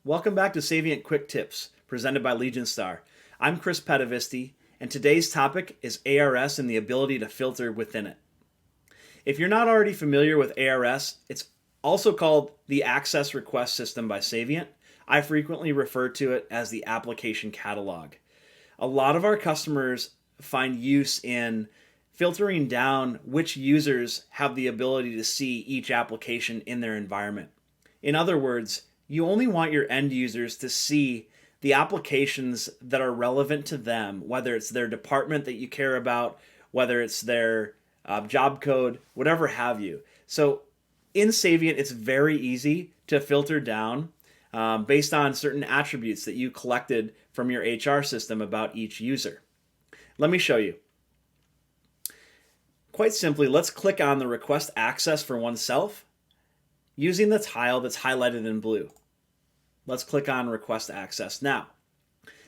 Welcome back to Saviynt Quick Tips, presented by Legion Star. I'm Chris Patovisti, and today's topic is ARS and the ability to filter within it. If you're not already familiar with ARS, it's also called the Access Request System by Saviynt. I frequently refer to it as the application catalog. A lot of our customers find use in filtering down which users have the ability to see each application in their environment. In other words, you only want your end users to see the applications that are relevant to them, whether it's their department that you care about, whether it's their job code, whatever have you. So in Saviynt, it's very easy to filter down based on certain attributes that you collected from your HR system about each user. Let me show you. Quite simply, let's click on the request access for oneself using the tile that's highlighted in blue. Let's click on request access now.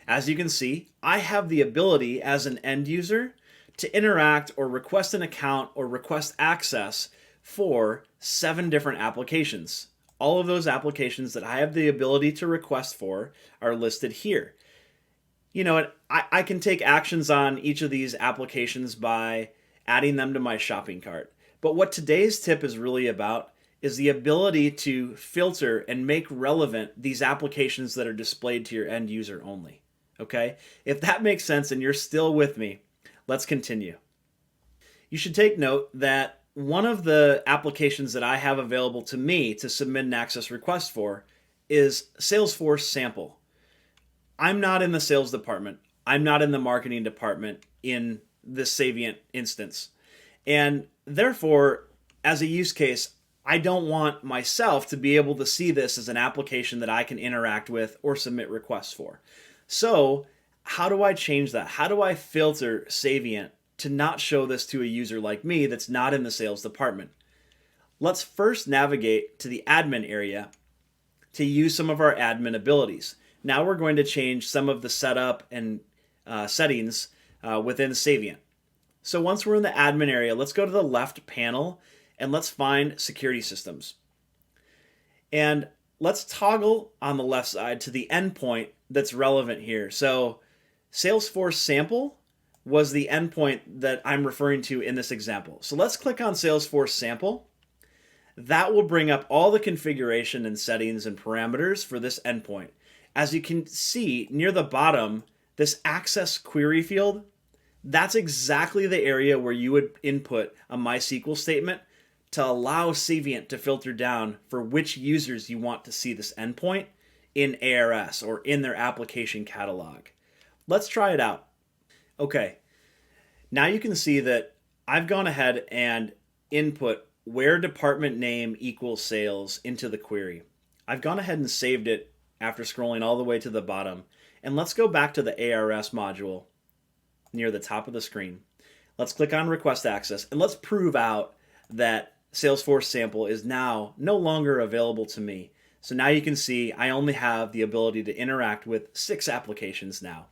As you can see, I have the ability as an end user to interact or request an account or request access for 7 different applications. All of those applications that I have the ability to request for are listed here. You know what? I can take actions on each of these applications by adding them to my shopping cart. But what today's tip is really about is the ability to filter and make relevant these applications that are displayed to your end user only. Okay? If that makes sense and you're still with me, let's continue. You should take note that one of the applications that I have available to me to submit an access request for is Salesforce Sample. I'm not in the sales department. I'm not in the marketing department in this Saviynt instance. And therefore, as a use case, I don't want myself to be able to see this as an application that I can interact with or submit requests for. So how do I change that? How do I filter Saviynt to not show this to a user like me that's not in the sales department? Let's first navigate to the admin area to use some of our admin abilities. Now we're going to change some of the setup and settings within Saviynt. So once we're in the admin area, let's go to the left panel and let's find security systems. And let's toggle on the left side to the endpoint that's relevant here. So Salesforce Sample was the endpoint that I'm referring to in this example. So let's click on Salesforce Sample. That will bring up all the configuration and settings and parameters for this endpoint. As you can see near the bottom, this access query field, that's exactly the area where you would input a MySQL statement to allow Saviynt to filter down for which users you want to see this endpoint in ARS or in their application catalog. Let's try it out. Okay, now you can see that I've gone ahead and input where department name equals sales into the query. I've gone ahead and saved it after scrolling all the way to the bottom. And let's go back to the ARS module near the top of the screen. Let's click on request access and let's prove out that Salesforce Sample is now no longer available to me. So now you can see I only have the ability to interact with 6 applications now.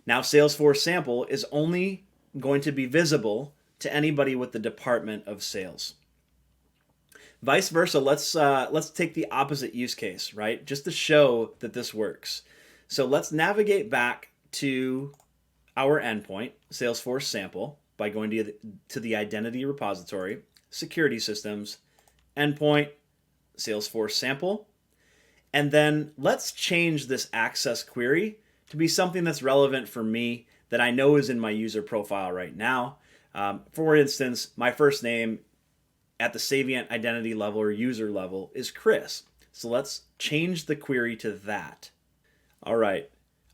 Now Salesforce Sample is only going to be visible to anybody with the department of sales. Vice versa, let's take the opposite use case, right? Just to show that this works. So let's navigate back to our endpoint, Salesforce Sample, by going to the identity repository, security systems, endpoint, Salesforce Sample, and then let's change this access query to be something that's relevant for me that I know is in my user profile right now. For instance, my first name at the Saviynt identity level or user level is Chris. So let's change the query to that. All right,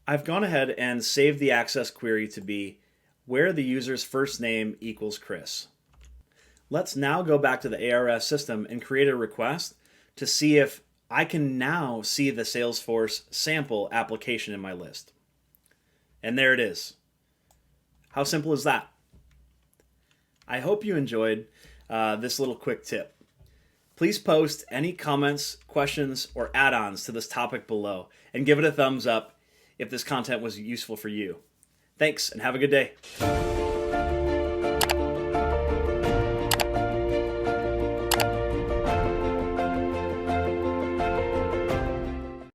I've gone ahead and saved the access query to be where the user's first name equals Chris. Let's now go back to the ARS system and create a request to see if I can now see the Salesforce Sample application in my list. And there it is. How simple is that? I hope you enjoyed this little quick tip. Please post any comments, questions, or add-ons to this topic below and give it a thumbs up if this content was useful for you. Thanks and have a good day.